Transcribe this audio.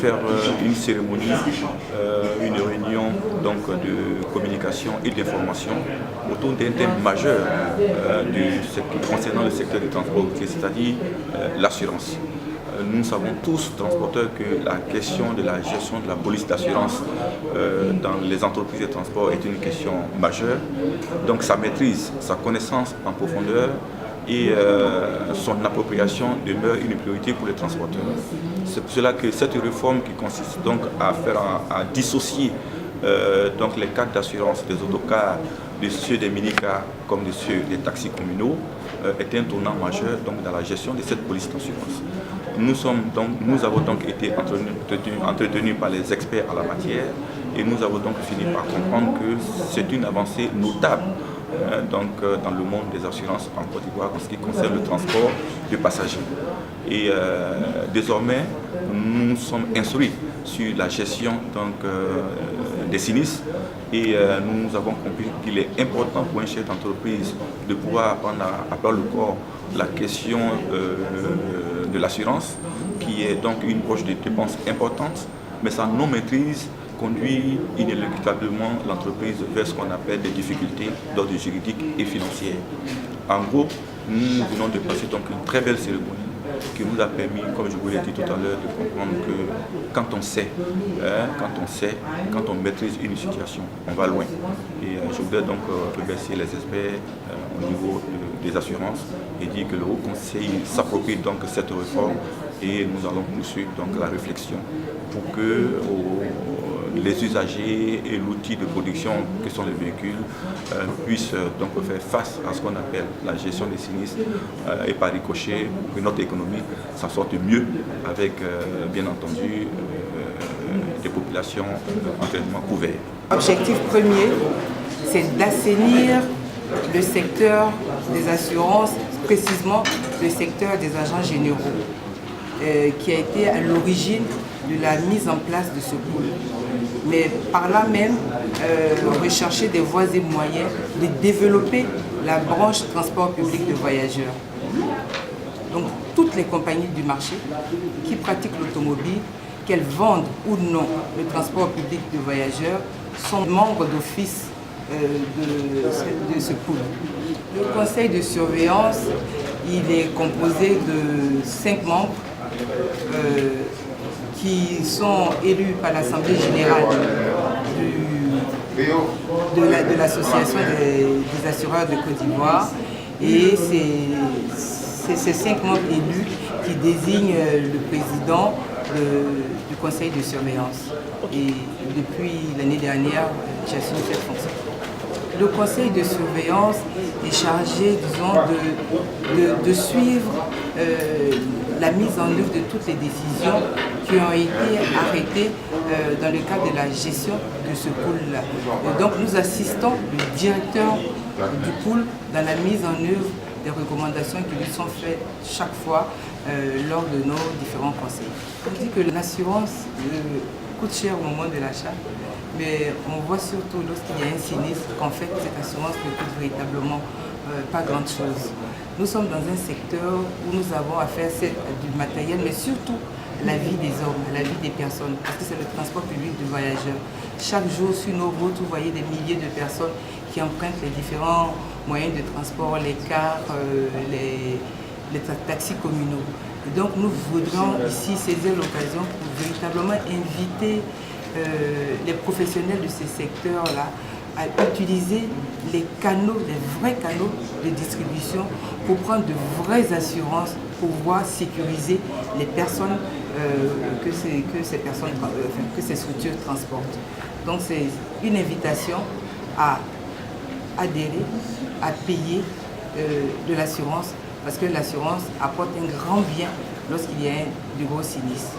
faire une cérémonie, une réunion donc, de communication et d'information autour d'un thème majeur concernant le secteur du transport, c'est-à-dire l'assurance. Nous savons tous, transporteurs, que la question de la gestion de la police d'assurance dans les entreprises de transport est une question majeure. Donc sa maîtrise, sa connaissance en profondeur et son appropriation demeure une priorité pour les transporteurs. C'est pour cela que cette réforme qui consiste donc à dissocier donc les cadres d'assurance des autocars, de ceux des minicars comme de ceux des taxis communaux est un tournant majeur donc, dans la gestion de cette police d'assurance. Nous avons donc été entretenus par les experts en la matière et nous avons donc fini par comprendre que c'est une avancée notable dans le monde des assurances en Côte d'Ivoire en ce qui concerne le transport de passagers. Et désormais, nous sommes instruits sur la gestion des sinistres et nous avons compris qu'il est important pour un chef d'entreprise de pouvoir prendre à part le corps la question de l'assurance, qui est donc une poche de dépenses importante, mais sa non-maîtrise conduit inéluctablement l'entreprise vers ce qu'on appelle des difficultés d'ordre juridique et financier. En gros, nous venons de passer donc une très belle cérémonie qui nous a permis, comme je vous l'ai dit tout à l'heure, de comprendre que quand on sait, quand on maîtrise une situation, on va loin. Et je voudrais donc remercier les experts au niveau des assurances et dire que le Haut Conseil s'approprie donc cette réforme et nous allons poursuivre donc la réflexion pour que les usagers et l'outil de production que sont les véhicules puissent donc faire face à ce qu'on appelle la gestion des sinistres et par ricochet pour que notre économie s'en sorte mieux avec bien entendu des populations entièrement couvertes. L'objectif premier, c'est d'assainir le secteur des assurances, précisément le secteur des agents généraux, qui a été à l'origine de la mise en place de ce pool. Mais par là même, rechercher des voies et moyens de développer la branche transport public de voyageurs. Donc toutes les compagnies du marché qui pratiquent l'automobile, qu'elles vendent ou non le transport public de voyageurs, sont membres d'office de ce pool. Le conseil de surveillance, il est composé de 5 membres qui sont élus par l'Assemblée générale de l'Association des assureurs de Côte d'Ivoire. Et c'est ces 5 membres élus qui désignent le président du conseil de surveillance. Et depuis l'année dernière, j'assume cette fonction. Le conseil de surveillance est chargé, disons, de suivre la mise en œuvre de toutes les décisions qui ont été arrêtées dans le cadre de la gestion de ce pool-là. Donc nous assistons le directeur du pool dans la mise en œuvre des recommandations qui lui sont faites chaque fois lors de nos différents conseils. On dit que l'assurance coûte cher au moment de l'achat, mais on voit surtout lorsqu'il y a un sinistre qu'en fait cette assurance ne coûte véritablement pas grand chose. Nous sommes dans un secteur où nous avons affaire du matériel, mais surtout la vie des hommes, la vie des personnes, parce que c'est le transport public de voyageurs. Chaque jour sur nos routes, vous voyez des milliers de personnes qui empruntent les différents moyens de transport, les cars, les taxis communaux. Et donc nous voudrions ici saisir l'occasion pour véritablement inviter les professionnels de ces secteurs-là à utiliser les canaux, les vrais canaux de distribution pour prendre de vraies assurances, pour pouvoir sécuriser les personnes que ces structures transportent. Donc c'est une invitation à adhérer, à payer de l'assurance, parce que l'assurance apporte un grand bien lorsqu'il y a du gros sinistre.